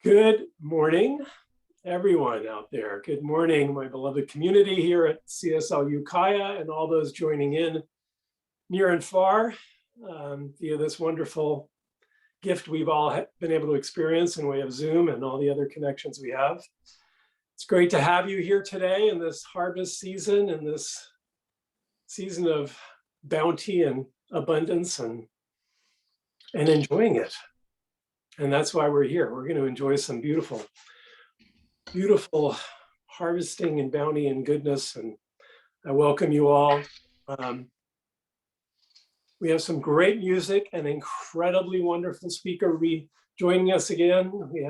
Good morning, everyone out there. Good morning, my beloved community here at CSLU Kaya and all those joining in near and far via this wonderful gift we've all been able to experience in way of Zoom and all the other connections we have. It's great to have you here today in this harvest season, in this season of bounty and abundance and enjoying it. And that's why we're here. We're going to enjoy some beautiful, beautiful harvesting and bounty and goodness. And I welcome you all. We have some great music and incredibly wonderful speaker joining us again. We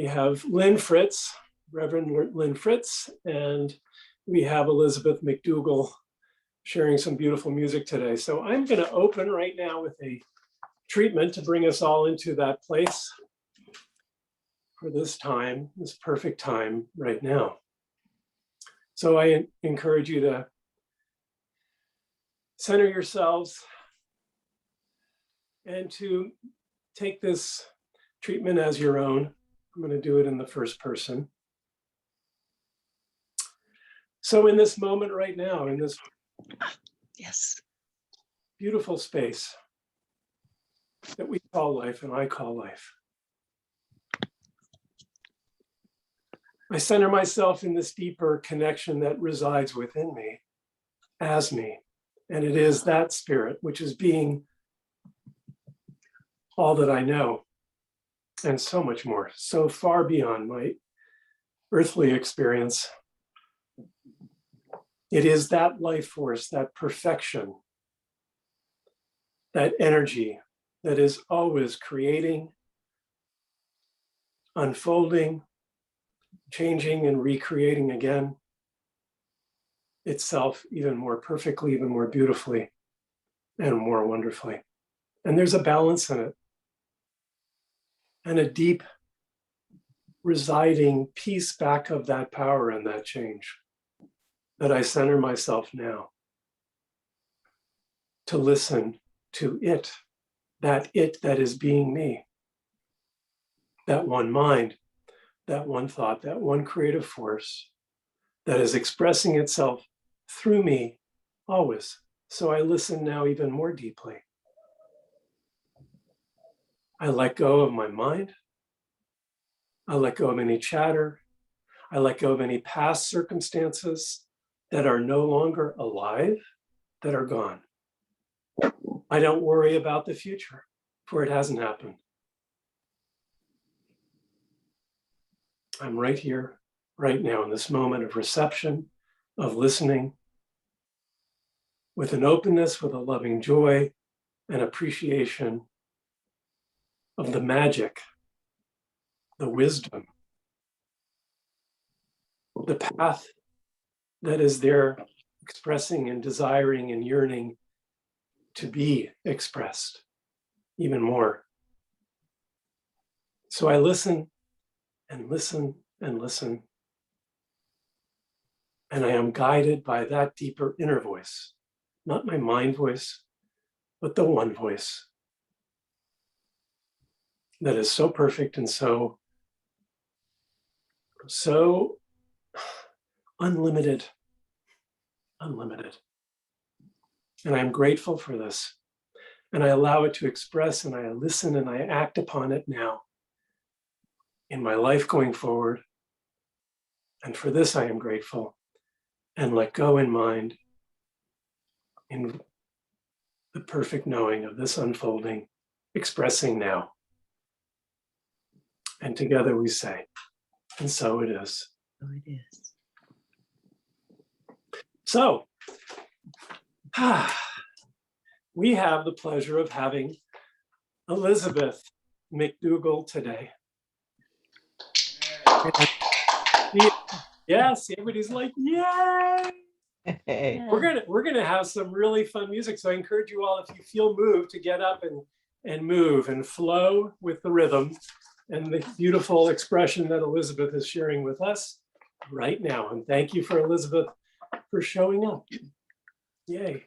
have Lynn Fritz, Reverend Lynn Fritz, and we have Elizabeth McDougall sharing some beautiful music today. So I'm going to open right now with a treatment to bring us all into that place for this time, this perfect time right now. So I encourage you to center yourselves and to take this treatment as your own. I'm going to do it in the first person. So in this moment right now, in this beautiful space that we call life and I call life, I center myself in this deeper connection that resides within me, as me. And it is that spirit, which is being all that I know and so much more, so far beyond my earthly experience. It is that life force, that perfection, that energy that is always creating, unfolding, changing and recreating again itself even more perfectly, even more beautifully, and more wonderfully. And there's a balance in it and a deep residing peace back of that power and that change that I center myself now to listen to it that is being me, that one mind, that one thought, that one creative force that is expressing itself through me always. So I listen now even more deeply. I let go of my mind. I let go of any chatter. I let go of any past circumstances that are no longer alive, that are gone. I don't worry about the future, for it hasn't happened. I'm right here, right now, in this moment of reception, of listening, with an openness, with a loving joy, and appreciation of the magic, the wisdom, the path that is there expressing and desiring and yearning to be expressed even more. So I listen and listen and listen. And I am guided by that deeper inner voice, not my mind voice, but the one voice that is so perfect and so unlimited. And I'm grateful for this. And I allow it to express, and I listen and I act upon it now in my life going forward. And for this, I am grateful and let go in mind in the perfect knowing of this unfolding, expressing now. And together we say, and so it is. So it is. So, we have the pleasure of having Elizabeth McDougall today. Yes, everybody's like, yay! Hey. We're gonna have some really fun music. So I encourage you all, if you feel moved, to get up and move and flow with the rhythm and the beautiful expression that Elizabeth is sharing with us right now. And thank you for Elizabeth for showing up. Yay.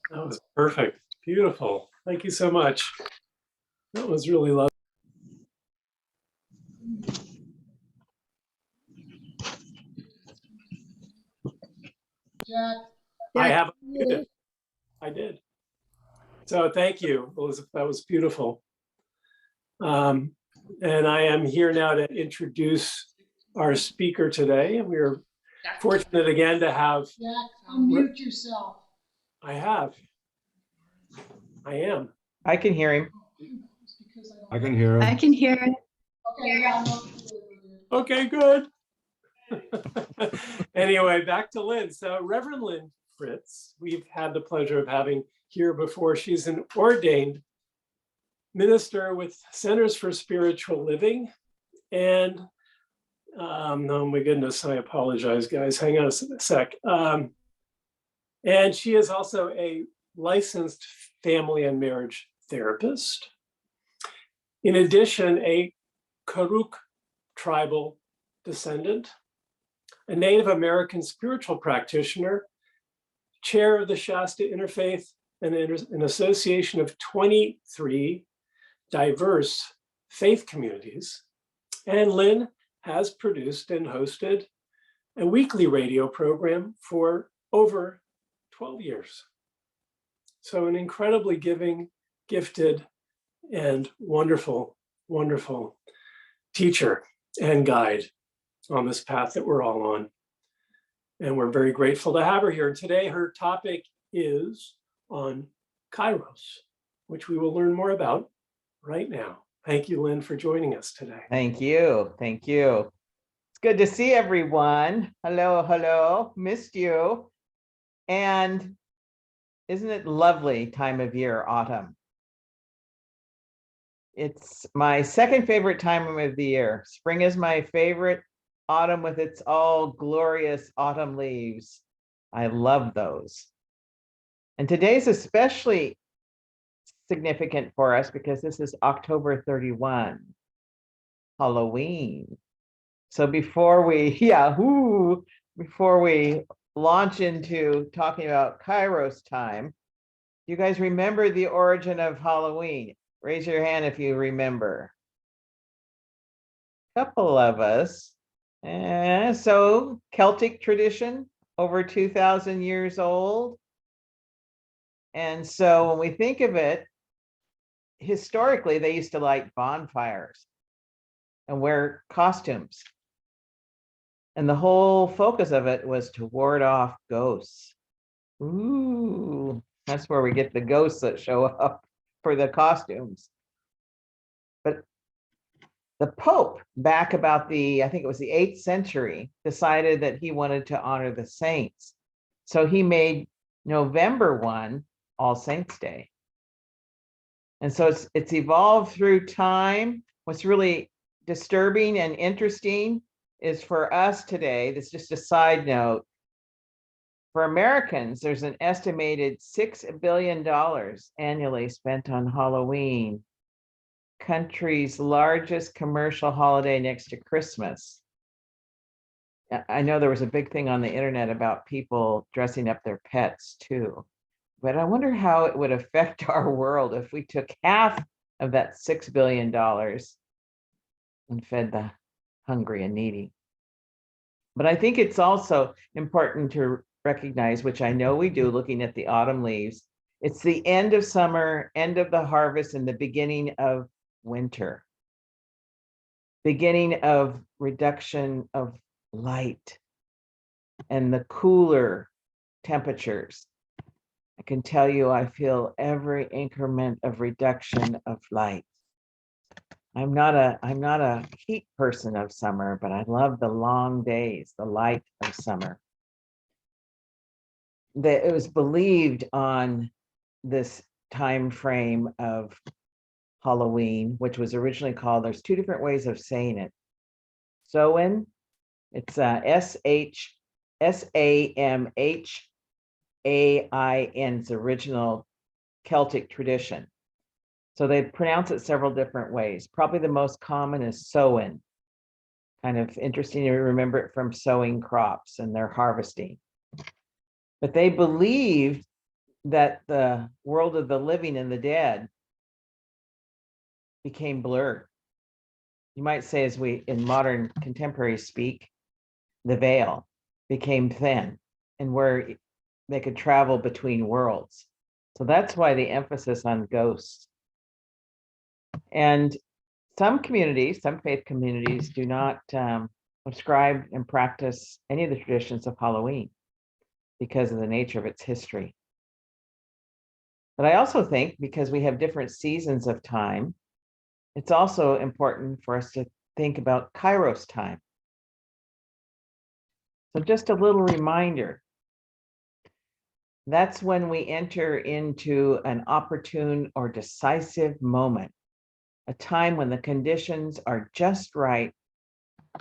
That was perfect. Beautiful. Thank you so much. That was really lovely. Jack. I have. I did. So thank you, Elizabeth. That was beautiful. And I am here now to introduce our speaker today. We are fortunate again to have. Jack, unmute yourself. I have. I am. I can hear him. I can hear him. I can hear it. Okay, yeah, no, Okay, good. Anyway, back to Lynn. So Reverend Lynn Fritz, we've had the pleasure of having here before. She's an ordained minister with Centers for Spiritual Living. And oh my goodness, I apologize, guys. Hang on a sec. And she is also a licensed family and marriage therapist. In addition, a Karuk Tribal descendant, a Native American spiritual practitioner, chair of the Shasta Interfaith, and an association of 23 diverse faith communities. And Lynn has produced and hosted a weekly radio program for over 12 years. So an incredibly giving, gifted, and wonderful, wonderful teacher and guide on this path that we're all on. And we're very grateful to have her here. Today, her topic is on Kairos, which we will learn more about right now. Thank you, Lynn, for joining us today. Thank you. Thank you. It's good to see everyone. Hello, hello. Missed you. And isn't it lovely time of year, autumn? It's my second favorite time of the year. Spring is my favorite. Autumn with its all glorious autumn leaves. I love those. And today's especially significant for us because this is October 31, Halloween. So before we, before we launch into talking about Kairos time, you guys remember the origin of Halloween? Raise your hand if you remember. A couple of us. So Celtic tradition, over 2,000 years old. And so when we think of it, historically, they used to light bonfires and wear costumes. And the whole focus of it was to ward off ghosts. Ooh, that's where we get the ghosts that show up for the costumes. But the Pope, back about I think it was the 8th century, decided that he wanted to honor the saints. So he made November 1 All Saints Day. And so it's evolved through time. What's really disturbing and interesting is for us today, this is just a side note, for Americans, there's an estimated $6 billion annually spent on Halloween, country's largest commercial holiday next to Christmas. I know there was a big thing on the internet about people dressing up their pets too, but I wonder how it would affect our world if we took half of that $6 billion and fed the hungry and needy. But I think it's also important to recognize, which I know we do looking at the autumn leaves, it's the end of summer, end of the harvest, and the beginning of winter. Beginning of reduction of light and the cooler temperatures. I can tell you, I feel every increment of reduction of light. I'm not a heat person of summer, but I love the long days, the light of summer. It was believed on this time frame of Halloween, which was originally called, there's two different ways of saying it. Samhain, it's Samhain's original Celtic tradition. So they pronounce it several different ways. Probably the most common is Samhain. Kind of interesting to remember it from sowing crops and their harvesting. But they believed that the world of the living and the dead became blurred. You might say, as we in modern contemporary speak, the veil became thin and where they could travel between worlds. So that's why the emphasis on ghosts. And some communities, some faith communities do not prescribe and practice any of the traditions of Halloween because of the nature of its history. But I also think because we have different seasons of time, it's also important for us to think about Kairos time. So just a little reminder, that's when we enter into an opportune or decisive moment, a time when the conditions are just right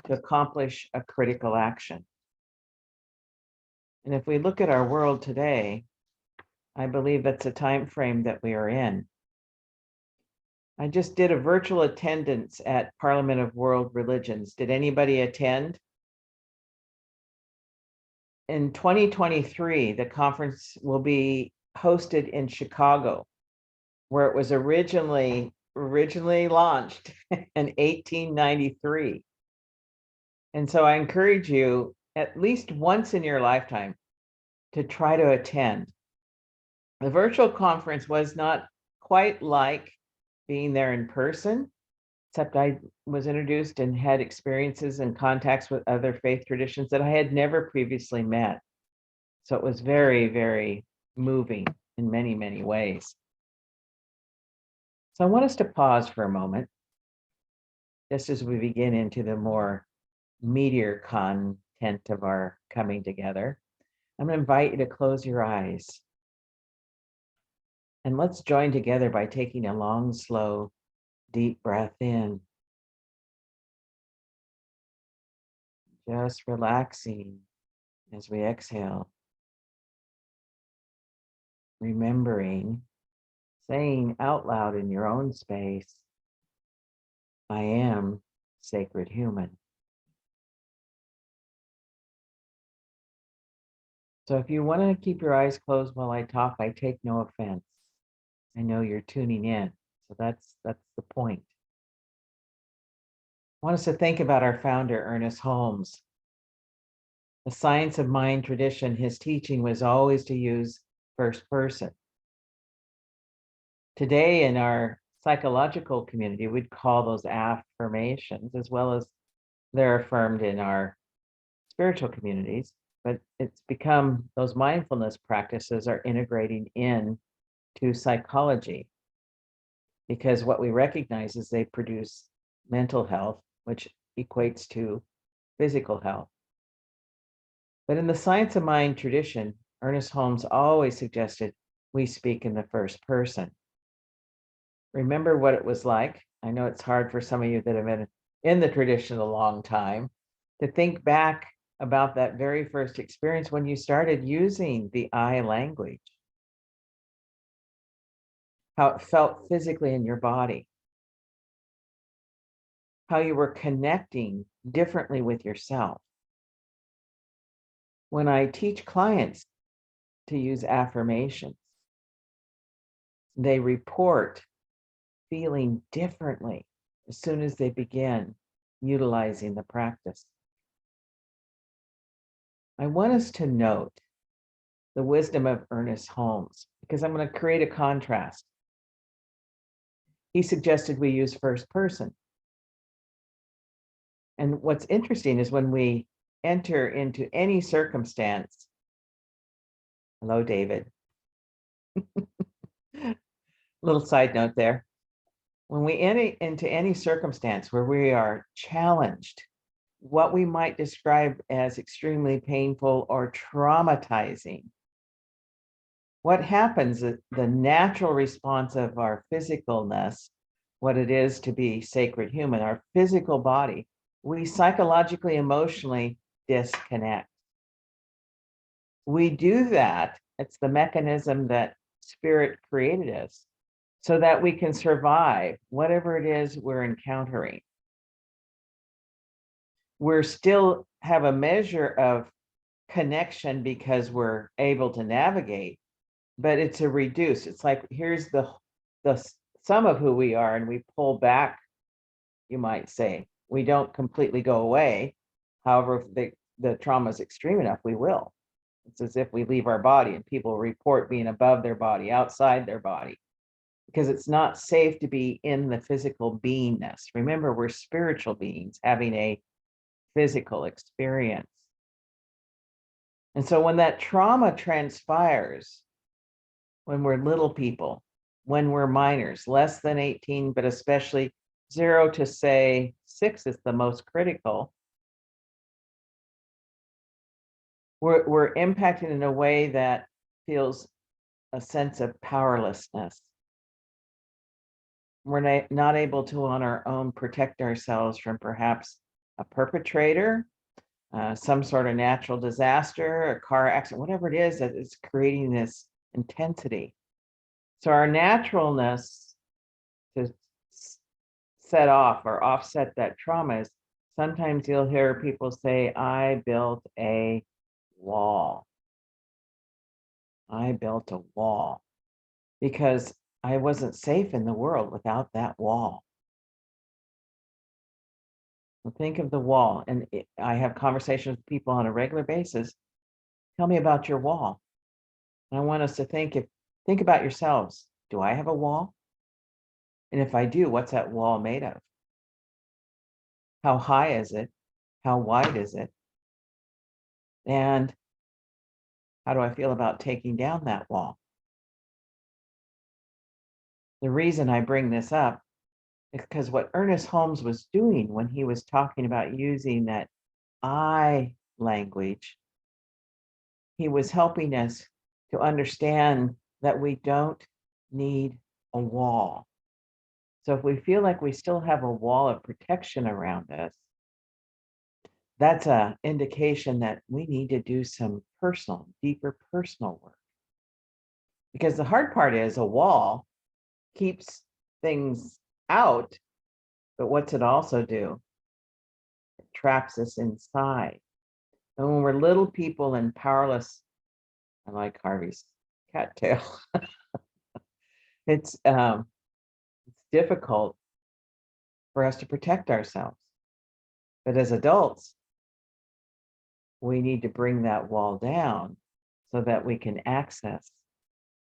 to accomplish a critical action. And if we look at our world today, I believe that's a time frame that we are in. I just did a virtual attendance at Parliament of World Religions. Did anybody attend? In 2023, the conference will be hosted in Chicago, where it was originally launched in 1893. And so I encourage you at least once in your lifetime to try to attend. The virtual conference was not quite like being there in person, except I was introduced and had experiences and contacts with other faith traditions that I had never previously met. So it was very, very moving in many, many ways. So I want us to pause for a moment, just as we begin into the more meatier content of our coming together. I'm going to invite you to close your eyes. And let's join together by taking a long, slow, deep breath in. Just relaxing as we exhale. Remembering, saying out loud in your own space, I am sacred human. So if you want to keep your eyes closed while I talk, I take no offense. I know you're tuning in, so that's the point. I want us to think about our founder, Ernest Holmes. The science of mind tradition, his teaching was always to use first person. Today in our psychological community, we'd call those affirmations, as well as they're affirmed in our spiritual communities, but it's become those mindfulness practices are integrating in to psychology, because what we recognize is they produce mental health, which equates to physical health. But in the science of mind tradition, Ernest Holmes always suggested we speak in the first person. Remember what it was like. I know it's hard for some of you that have been in the tradition a long time to think back about that very first experience when you started using the I language, how it felt physically in your body, how you were connecting differently with yourself. When I teach clients to use affirmations, they report feeling differently as soon as they begin utilizing the practice. I want us to note the wisdom of Ernest Holmes, because I'm going to create a contrast. He suggested we use first person. And what's interesting is when we enter into any circumstance, hello, David. Little side note there. When we enter into any circumstance where we are challenged, what we might describe as extremely painful or traumatizing, what happens, the natural response of our physicalness, what it is to be sacred human, our physical body, we psychologically, emotionally disconnect. We do that, it's the mechanism that spirit created us so that we can survive whatever it is we're encountering. We're still have a measure of connection because we're able to navigate, but it's a reduce. It's like, here's the sum of who we are, and we pull back, you might say. We don't completely go away. However, if the trauma is extreme enough, we will. It's as if we leave our body, and people report being above their body, outside their body, because it's not safe to be in the physical beingness. Remember, we're spiritual beings having a physical experience. And so when that trauma transpires, when we're little people, when we're minors, less than 18, but especially 0 to say 6 is the most critical, we're impacted in a way that feels a sense of powerlessness. We're not able to on our own protect ourselves from perhaps a perpetrator, some sort of natural disaster, a car accident, whatever it is that is creating this intensity. So our naturalness to set off or offset that trauma is sometimes you'll hear people say, I built a wall. I built a wall because I wasn't safe in the world without that wall. Think of the wall, and I have conversations with people on a regular basis. Tell me about your wall. And I want us to think about yourselves. Do I have a wall? And if I do, what's that wall made of? How high is it? How wide is it? And how do I feel about taking down that wall? The reason I bring this up is because what Ernest Holmes was doing when he was talking about using that I language, he was helping us to understand that we don't need a wall. So if we feel like we still have a wall of protection around us, that's an indication that we need to do some personal, deeper personal work. Because the hard part is a wall keeps things out, but what's it also do? It traps us inside. And when we're little people and powerless, I like Harvey's cattail. It's difficult for us to protect ourselves. But as adults, we need to bring that wall down so that we can access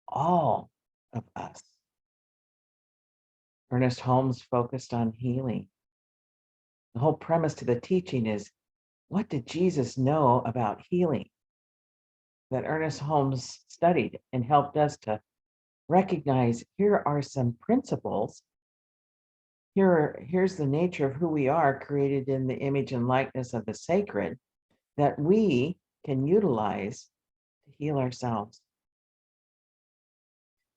all of us. Ernest Holmes focused on healing. The whole premise to the teaching is, what did Jesus know about healing? That Ernest Holmes studied and helped us to recognize, here are some principles. Here's the nature of who we are, created in the image and likeness of the sacred, that we can utilize to heal ourselves.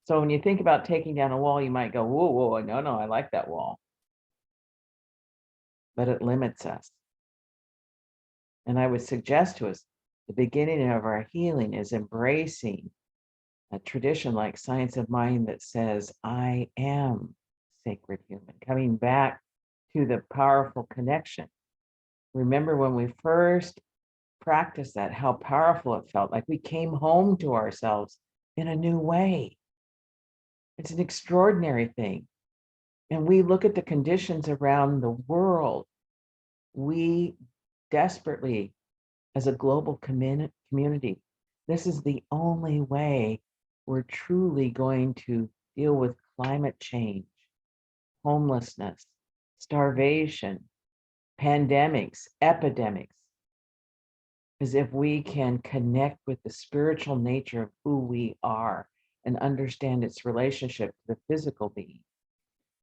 So when you think about taking down a wall, you might go, whoa, whoa, no, I like that wall. But it limits us. And I would suggest to us, the beginning of our healing is embracing a tradition like Science of Mind that says, I am sacred human, coming back to the powerful connection. Remember when we first practiced that, how powerful it felt, like we came home to ourselves in a new way. It's an extraordinary thing. And we look at the conditions around the world. We desperately, as a global community, this is the only way we're truly going to deal with climate change, homelessness, starvation, pandemics, epidemics, is if we can connect with the spiritual nature of who we are and understand its relationship to the physical being.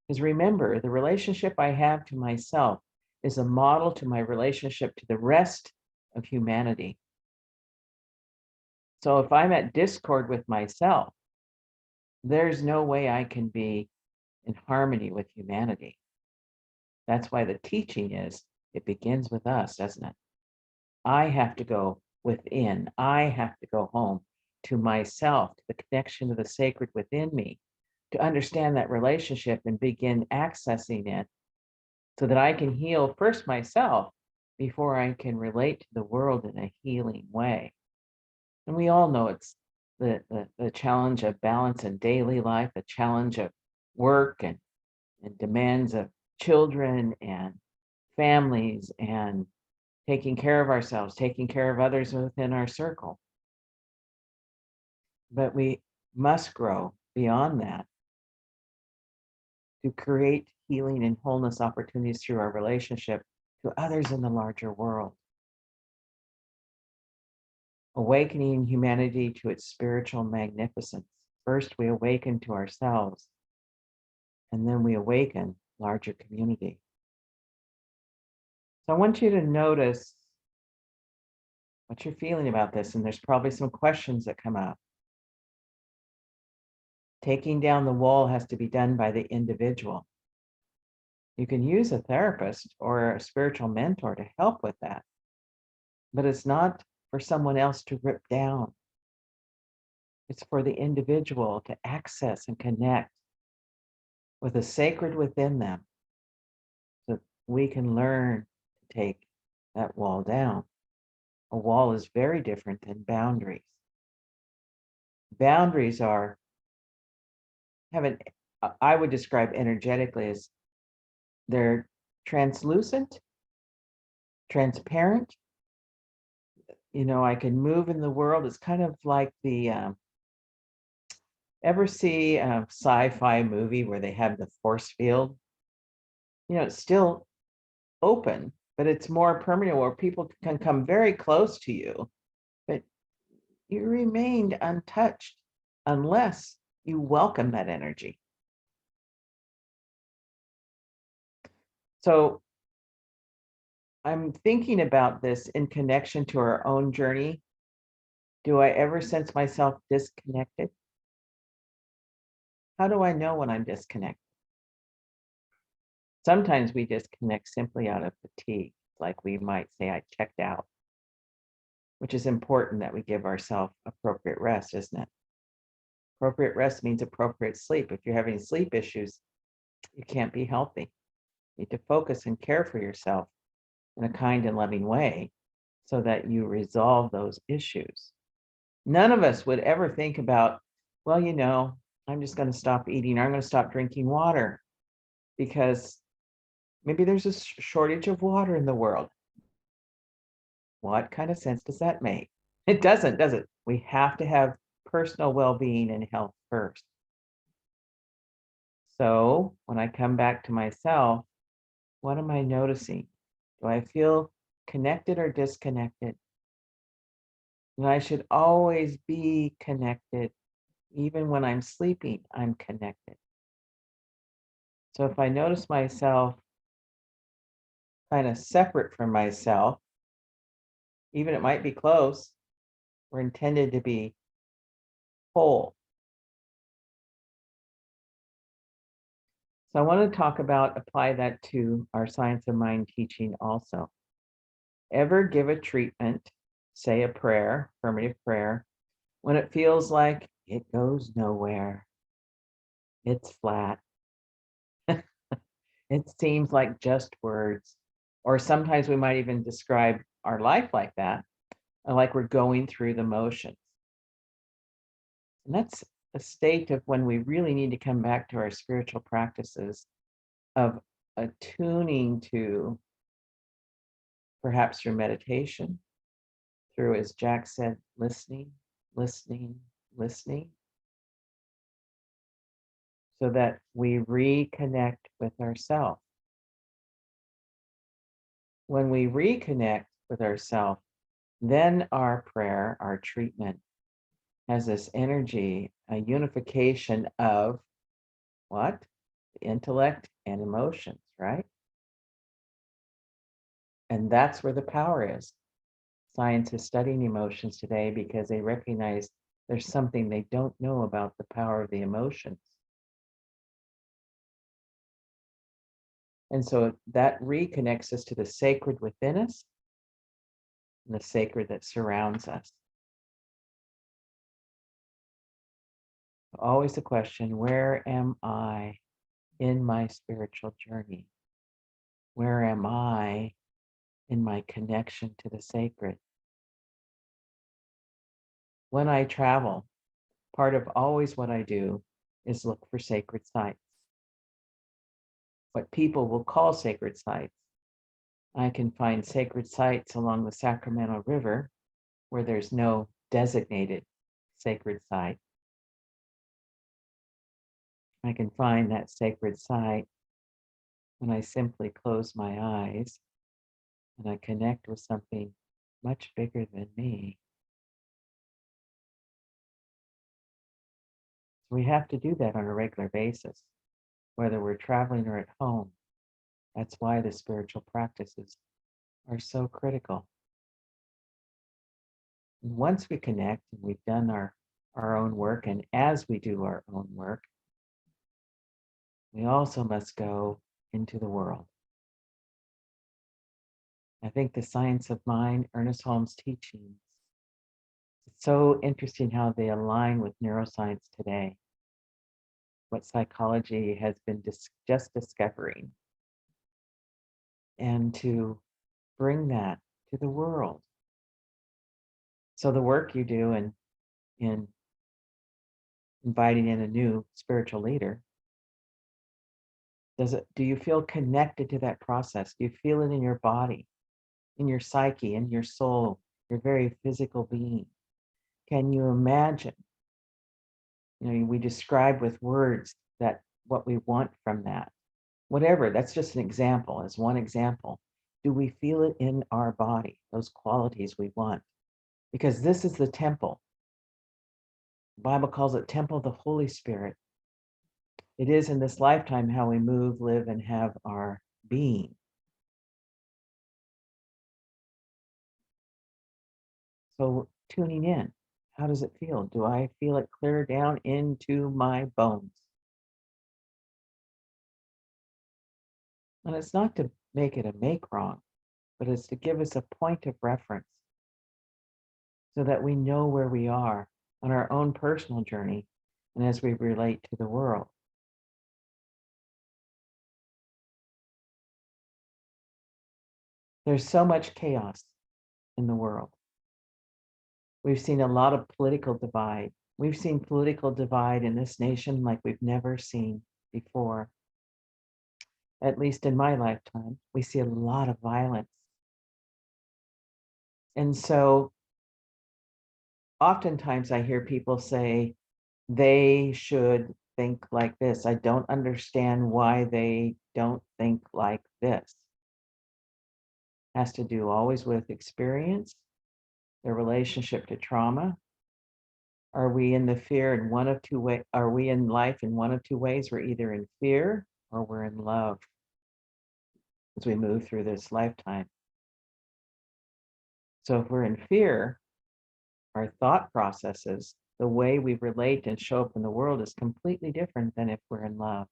Because remember, the relationship I have to myself is a model to my relationship to the rest of humanity. So if I'm at discord with myself, there's no way I can be in harmony with humanity. That's why the teaching is, it begins with us, doesn't it? I have to go within. I have to go home to myself, to the connection of the sacred within me, to understand that relationship and begin accessing it so that I can heal first myself before I can relate to the world in a healing way. And we all know it's the challenge of balance in daily life, the challenge of work and demands of children and families and taking care of ourselves, taking care of others within our circle. But we must grow beyond that to create healing and wholeness opportunities through our relationship to others in the larger world. Awakening humanity to its spiritual magnificence. First, we awaken to ourselves, and then we awaken larger community. So I want you to notice what you're feeling about this, and there's probably some questions that come up. Taking down the wall has to be done by the individual. You can use a therapist or a spiritual mentor to help with that, but it's not for someone else to rip down. It's for the individual to access and connect with the sacred within them so we can learn to take that wall down. A wall is very different than boundaries. Boundaries I would describe energetically as they're translucent transparent. I can move in the world. It's kind of like the ever see a sci-fi movie where they have the force field? It's still open, but it's more permanent where people can come very close to you, but you remained untouched unless you welcome that energy. So I'm thinking about this in connection to our own journey. Do I ever sense myself disconnected? How do I know when I'm disconnected? Sometimes we disconnect simply out of fatigue, like we might say, I checked out, which is important that we give ourselves appropriate rest, isn't it? Appropriate rest means appropriate sleep. If you're having sleep issues, you can't be healthy. You need to focus and care for yourself in a kind and loving way so that you resolve those issues. None of us would ever think about, well, I'm just going to stop eating, or I'm going to stop drinking water because maybe there's a shortage of water in the world. What kind of sense does that make? It doesn't, does it? We have to have personal well-being and health first. So when I come back to myself, what am I noticing? Do I feel connected or disconnected? And I should always be connected. Even when I'm sleeping, I'm connected. So if I notice myself kind of separate from myself, even it might be close, we're intended to be whole. So I want to apply that to our science of mind teaching also. Ever give a treatment, say a prayer, affirmative prayer, when it feels like it goes nowhere, it's flat, it seems like just words, or sometimes we might even describe our life like that, like we're going through the motions. And that's a state of when we really need to come back to our spiritual practices of attuning to, perhaps through meditation, through, as Jack said, listening, listening, listening, so that we reconnect with ourselves. When we reconnect with ourselves, then our prayer, our treatment, has this energy, a unification of what? Intellect and emotions, right? And that's where the power is. Science is studying emotions today because they recognize there's something they don't know about the power of the emotions. And so that reconnects us to the sacred within us and the sacred that surrounds us. Always the question, where am I in my spiritual journey? Where am I in my connection to the sacred? When I travel, part of always what I do is look for sacred sites. What people will call sacred sites. I can find sacred sites along the Sacramento River where there's no designated sacred site. I can find that sacred site when I simply close my eyes and I connect with something much bigger than me. We have to do that on a regular basis, whether we're traveling or at home. That's why the spiritual practices are so critical. And once we connect and we've done our own work, and as we do our own work, we also must go into the world. I think the science of mind, Ernest Holmes' teachings, it's so interesting how they align with neuroscience today, what psychology has been just discovering, and to bring that to the world. So the work you do in inviting in a new spiritual leader, do you feel connected to that process? Do you feel it in your body? in your psyche, in your soul, your very physical being? Can you imagine? We describe with words that what we want from that. Whatever, that's just an example, as one example. Do we feel it in our body, those qualities we want? Because this is the temple. The Bible calls it temple of the Holy Spirit. It is in this lifetime how we move, live, and have our being. So tuning in, how does it feel? Do I feel it clear down into my bones? And it's not to make it a make wrong, but it's to give us a point of reference so that we know where we are on our own personal journey and as we relate to the world. There's so much chaos in the world. We've seen a lot of political divide. We've seen political divide in this nation like we've never seen before. At least in my lifetime, we see a lot of violence. And so oftentimes I hear people say they should think like this. I don't understand why they don't think like this. Has to do always with experience, their relationship to trauma. Are we in the fear in one of two ways? Are we in life in one of two ways? We're either in fear or we're in love as we move through this lifetime. So if we're in fear, our thought processes, the way we relate and show up in the world is completely different than if we're in love.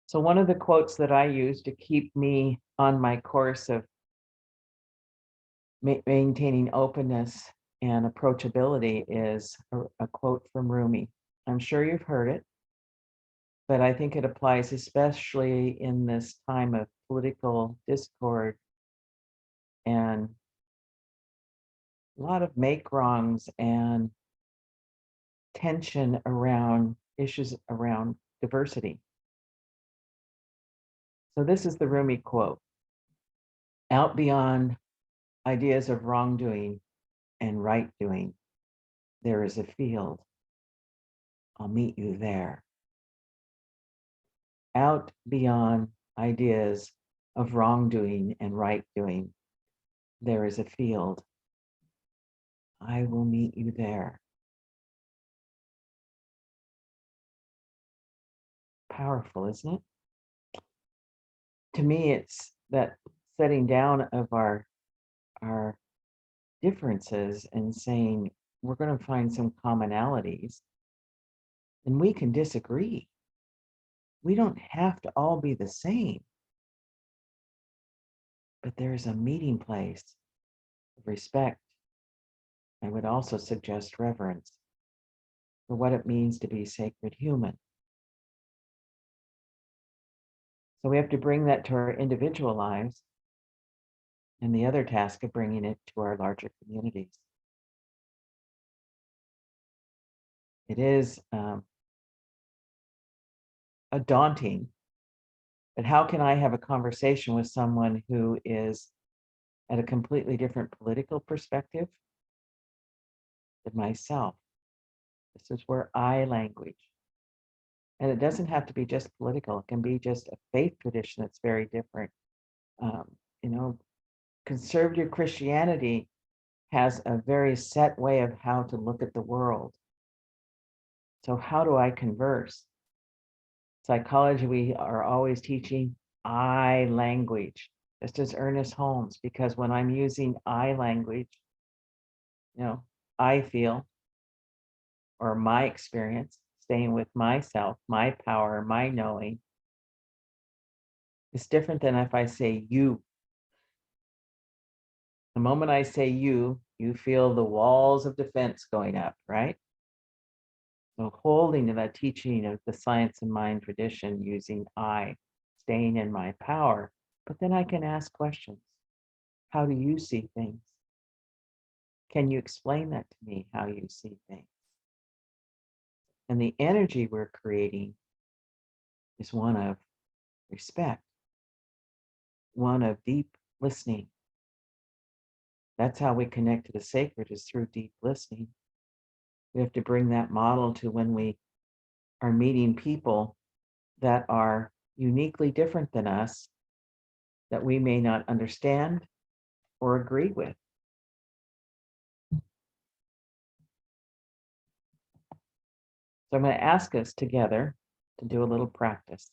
So one of the quotes that I use to keep me on my course of maintaining openness and approachability is a quote from Rumi. I'm sure you've heard it, but I think it applies especially in this time of political discord and a lot of make-wrongs and tension around issues around diversity. So this is the Rumi quote. Out beyond ideas of wrongdoing and right doing, there is a field. I'll meet you there. Out beyond ideas of wrongdoing and right doing, there is a field. I will meet you there. Powerful, isn't it? To me, it's that setting down of our differences and saying we're going to find some commonalities and we can disagree. We don't have to all be the same, but there's a meeting place of respect. I would also suggest reverence for what it means to be sacred human. So we have to bring that to our individual lives and the other task of bringing it to our larger communities. It is a daunting, but how can I have a conversation with someone who is at a completely different political perspective than myself? This is where I language. And it doesn't have to be just political. It can be just a faith tradition that's very different. Conservative Christianity has a very set way of how to look at the world. So how do I converse? Psychology, we are always teaching I language, just as Ernest Holmes, because when I'm using I language, I feel, or my experience, staying with myself, my power, my knowing, it's different than if I say you. The moment I say you feel the walls of defense going up, right? So holding to that teaching of the science and mind tradition, using I, staying in my power, but then I can ask questions. How do you see things? Can you explain that to me, how you see things? And the energy we're creating is one of respect. one of deep listening. That's how we connect to the sacred, is through deep listening. We have to bring that model to when we are meeting people that are uniquely different than us, that we may not understand or agree with. So I'm going to ask us together to do a little practice.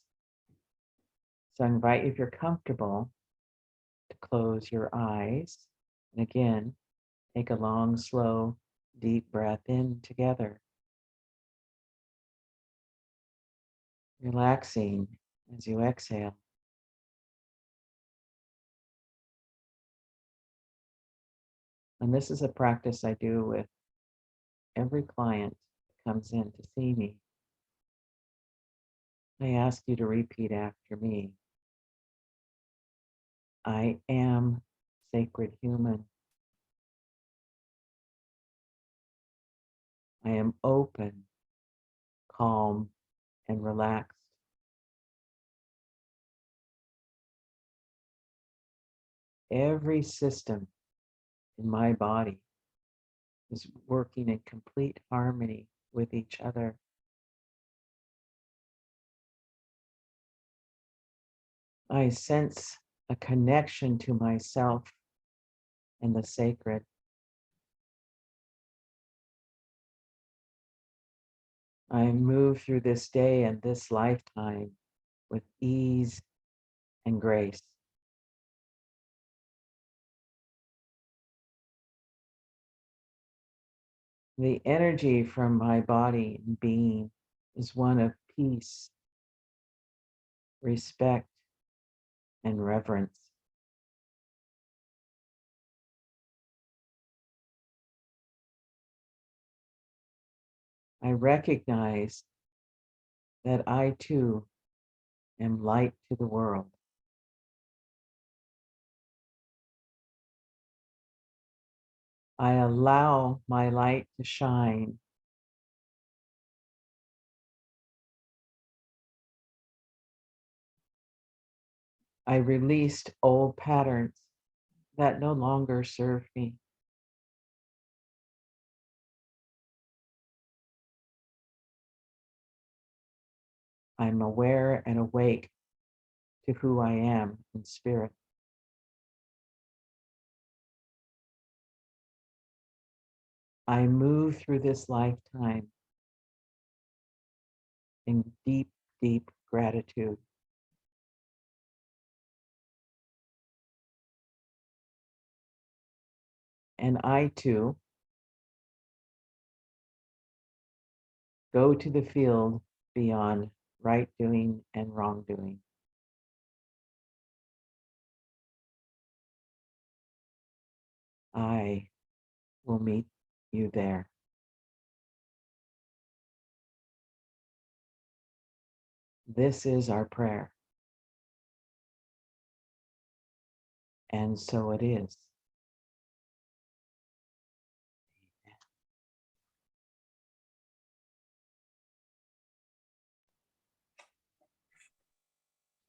So I invite you, if you're comfortable, to close your eyes. And again, take a long, slow, deep breath in together. Relaxing as you exhale. And this is a practice I do with every client that comes in to see me. I ask you to repeat after me. I am sacred human. I am open, calm, and relaxed. Every system in my body is working in complete harmony with each other. I sense a connection to myself and the sacred. I move through this day and this lifetime with ease and grace. The energy from my body and being is one of peace, respect, and reverence. I recognize that I too am light to the world. I allow my light to shine. I released old patterns that no longer serve me. I'm aware and awake to who I am in spirit. I move through this lifetime in deep, deep gratitude. And I too go to the field beyond right doing and wrongdoing. I will meet you there. This is our prayer. And so it is.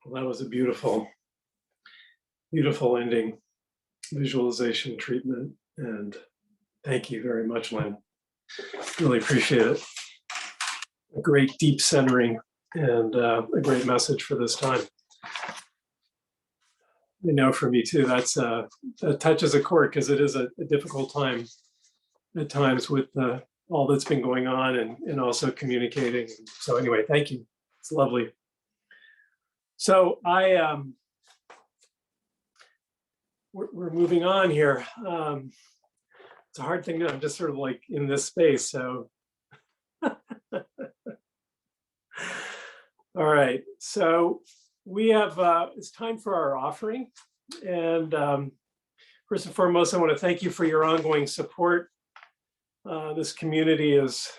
Well, that was a beautiful, beautiful ending visualization treatment. And thank you very much, Lynn. Really appreciate it. A great deep centering and a great message for this time. I know for me too, that touches a chord, because it is a difficult time at times with all that's been going on and also communicating. So anyway, thank you. It's lovely. So we're moving on here. It's a hard thing. I'm just sort of like in this space. So, all right. So we have, it's time for our offering. And first and foremost, I want to thank you for your ongoing support. This community is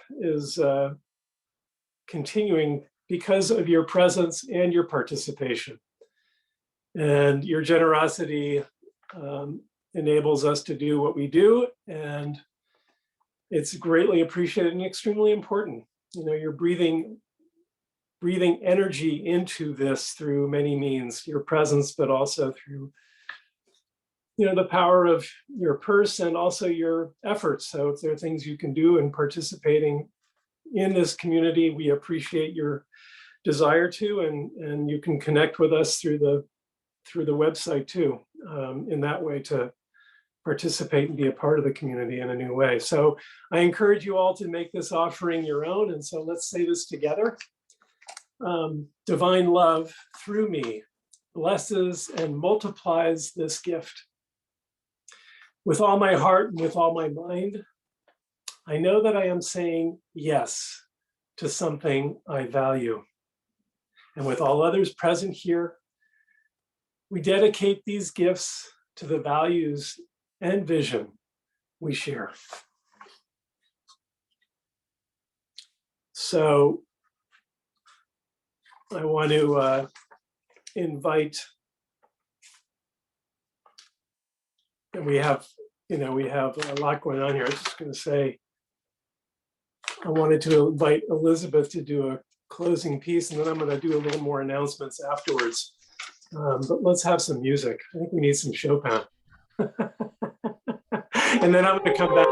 continuing because of your presence and your participation. And your generosity enables us to do what we do, and it's greatly appreciated and extremely important. You know, you're breathing breathing energy into this through many means, your presence, but also through the power of your purse and also your efforts. So if there are things you can do in participating in this community, we appreciate your desire to, and you can connect with us through the website too, in that way to participate and be a part of the community in a new way. So I encourage you all to make this offering your own. And so let's say this together. Divine love through me blesses and multiplies this gift. With all my heart and with all my mind, I know that I am saying yes to something I value. And with all others present here, we dedicate these gifts to the values and vision we share. So I want to invite, and we have a lot going on here. I was just going to say, I wanted to invite Elizabeth to do a closing piece, and then I'm going to do a little more announcements afterwards. But let's have some music. I think we need some Chopin. And then I'm going to come back.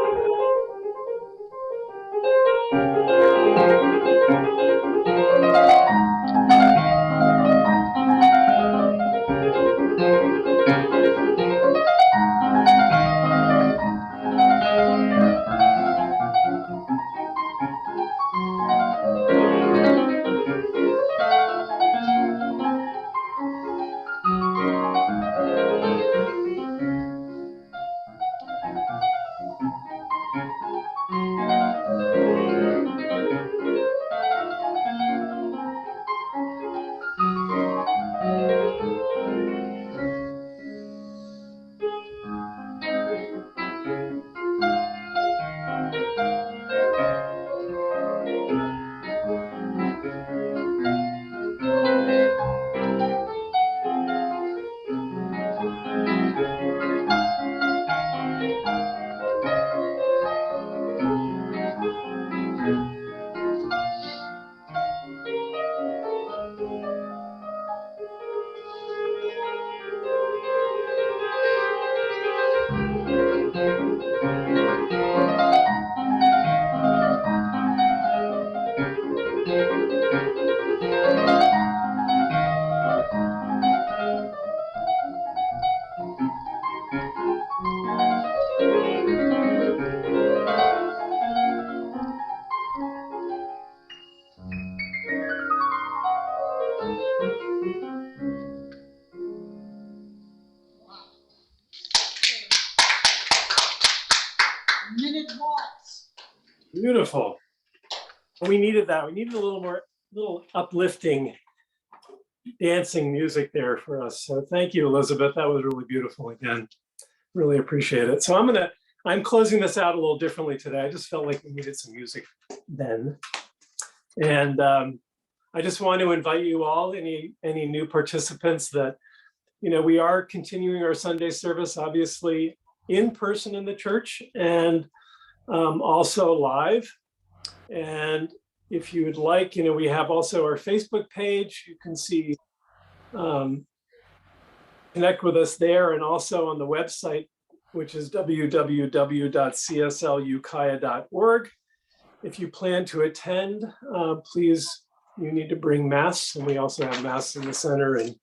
Minute waltz. Beautiful. We needed that. We needed a little uplifting dancing music there for us. So thank you, Elizabeth. That was really beautiful again. Really appreciate it. So I'm closing this out a little differently today. I just felt like we needed some music then. And I just want to invite you all, any new participants, that we are continuing our Sunday service, obviously in person in the church and also live. And if you would like, we have also our Facebook page. You can see, connect with us there, and also on the website, which is www.cslukaya.org. If you plan to attend, please, you need to bring masks, and we also have masks in the center and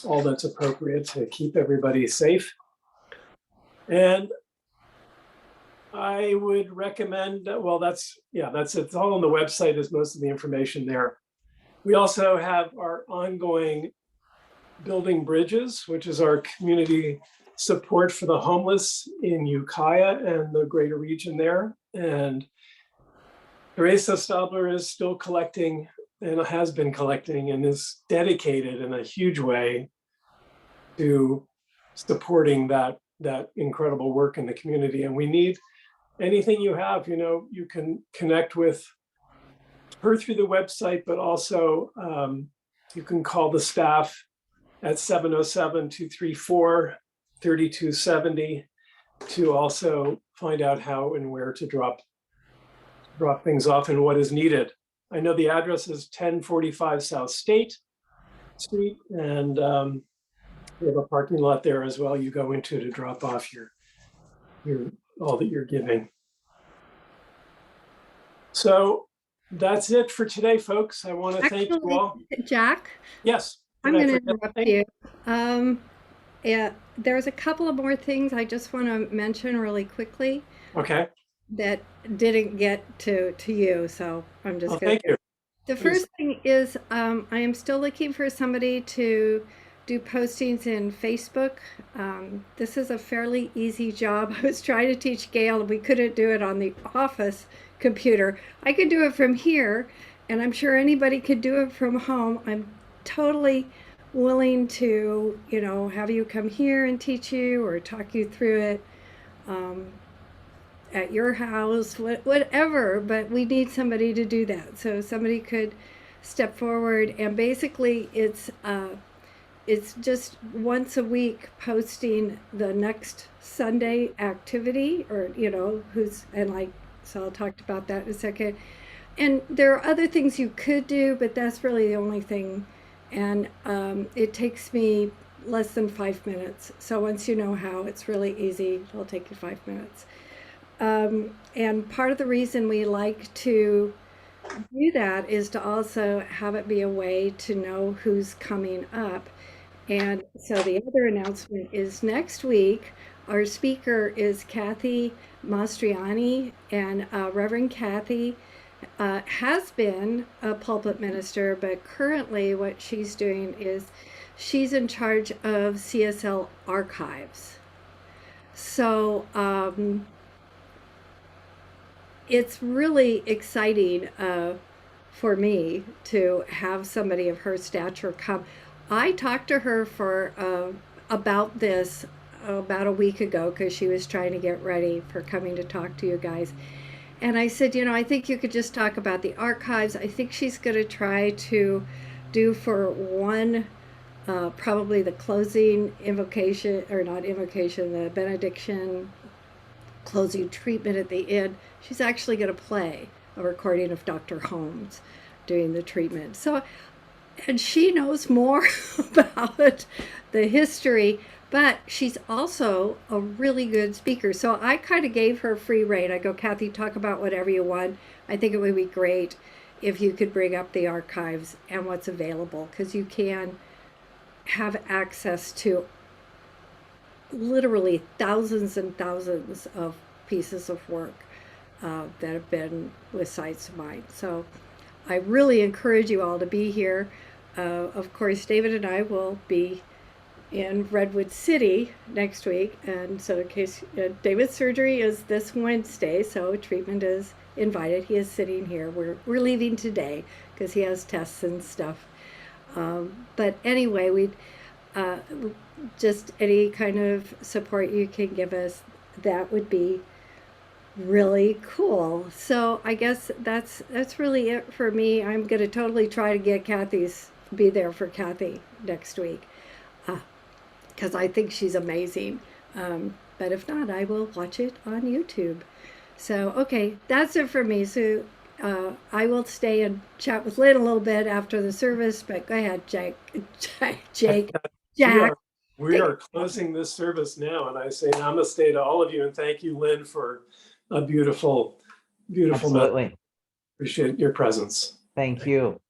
all that's appropriate to keep everybody safe. And I would recommend, well, that's it. It's all on the website, is most of the information there. We also have our ongoing Building Bridges, which is our community support for the homeless in Ukiah and the greater region there. And Teresa Stabler is still collecting, and has been collecting, and is dedicated in a huge way to supporting that incredible work in the community. And we need anything you have. You can connect with her through the website, but also you can call the staff at 707-234-3270 to also find out how and where to drop things off and what is needed. I know the address is 1045 South State Street, and we have a parking lot there as well. You go into to drop off your all that you're giving. So that's it for today, folks. I want to thank you all. Jack, Yes. I'm did I going to forget interrupt you. Yeah, there's a couple of more things I just want to mention really quickly Okay. that didn't get to you, so I'm just Well, going thank you. The Please. first thing is I am still looking for somebody to do postings in Facebook. This is a fairly easy job. I was trying to teach Gail and we couldn't do it on the office computer. I could do it from here, and I'm sure anybody could do it from home. I'm totally willing to, have you come here and teach you or talk you through it at your house, whatever, but we need somebody to do that. So somebody could step forward, and basically it's just once a week posting the next Sunday activity, or so I'll talk about that in a second. And there are other things you could do, but that's really the only thing. And it takes me less than 5 minutes. So once you know how, it's really easy. It'll take you 5 minutes. And part of the reason we like to do that is to also have it be a way to know who's coming up. And so the other announcement is next week, our speaker is Kathy Mastriani, and Reverend Kathy has been a pulpit minister, but currently what she's doing is she's in charge of CSL archives. So it's really exciting for me to have somebody of her stature come. I talked to her for about this about a week ago because she was trying to get ready for coming to talk to you guys. And I said, I think you could just talk about the archives. I think she's going to try to do for one, probably the closing invocation, or not invocation, the benediction, closing treatment at the end. She's actually going to play a recording of Dr. Holmes doing the treatment. So, and she knows more about the history, but she's also a really good speaker. So I kind of gave her free rein. I go, Kathy, talk about whatever you want. I think it would be great if you could bring up the archives and what's available, because you can have access to literally thousands and thousands of pieces of work that have been with Sights of Mine. So I really encourage you all to be here. Of course, David and I will be in Redwood City next week, and so in case David's surgery is this Wednesday, so treatment is invited. He is sitting here. We're leaving today because he has tests and stuff. But anyway, we just any kind of support you can give us, that would be really cool. So I guess that's really it for me. I'm going to totally try to get be there for Kathy next week, because I think she's amazing. But if not, I will watch it on YouTube. So, okay, that's it for me. So I will stay and chat with Lynn a little bit after the service, but go ahead, Jack. We are closing this service now, and I say namaste to all of you, and thank you, Lynn, for a beautiful, beautiful Absolutely. message. Appreciate your presence. Thank you.